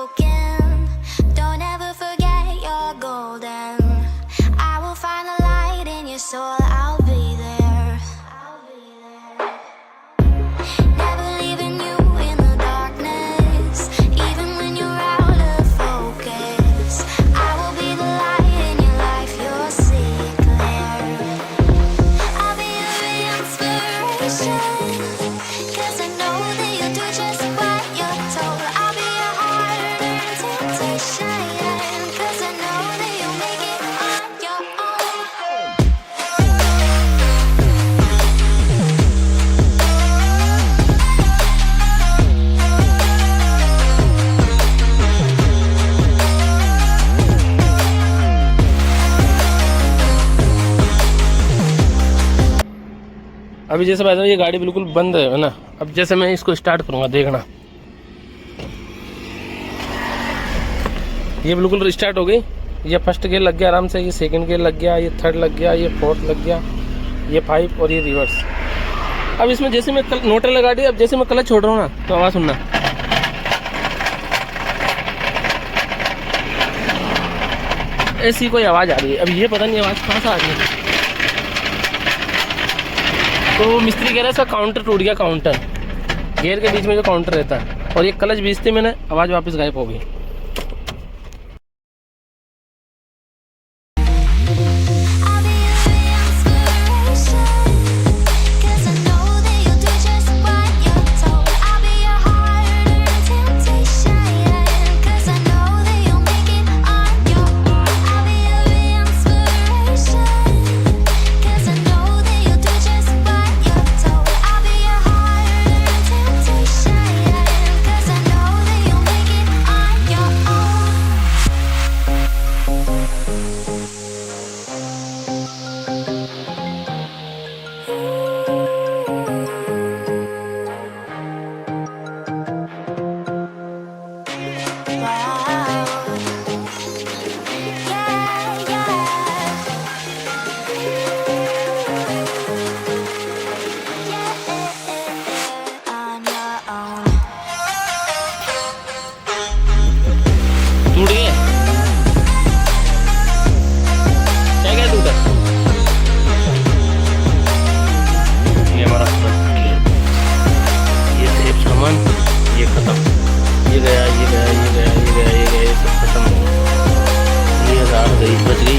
broken. Don't ever forget you're golden. I will find the light in your soul. I'll be there. Never leaving you in the darkness, even when you're out of focus. I will be the light in your life. You'll see it clear. I'll be your inspiration, 'cause I know that you'll do just what you're told. I'll be your heart and temptation, 'cause I know that you'll make it on your own. अभी जैसे भाई साहब ये गाड़ी बिल्कुल बंद है ना। अब जैसे मैं इसको स्टार्ट करूँगा, देखना ये बिल्कुल रिस्टार्ट हो गई। ये फर्स्ट गियर लग गया आराम से, ये सेकंड गियर लग गया, ये थर्ड लग गया, ये फोर्थ लग गया, ये 5 और ये रिवर्स। अब इसमें जैसे मैं न्यूट्रल लगा दी, अब जैसे मैं क्लच छोड़ रहा हूँ ना, तो आवाज़ सुनना। ऐसी कोई आवाज़ आ रही है। अब ये पता नहीं आवाज़ कहाँ से आ रही है। तो मिस्त्री कह रहा है इसका काउंटर टूट गया, काउंटर गियर के बीच में जो काउंटर रहता है। और ये क्लच बीचते मैंने, आवाज़ वापस गायब हो गई। I'll be your inspiration, 'cause I know that you'll do just what you're told. I'll be your heart and temptation, 'cause I know that you'll make it on your own. I'll be your inspiration, 'cause I know that you'll do just what you're told. I'll be your heart and temptation, 'cause I know that you'll make it on your own. टूट गए क्या क्या टूटा? ये हमारा ये safe सामान, ये खत्म, ये गया, ये गया, ये गया, ये गया, ये गया, ये सब खत्म। ये 1000 गई, बच गई।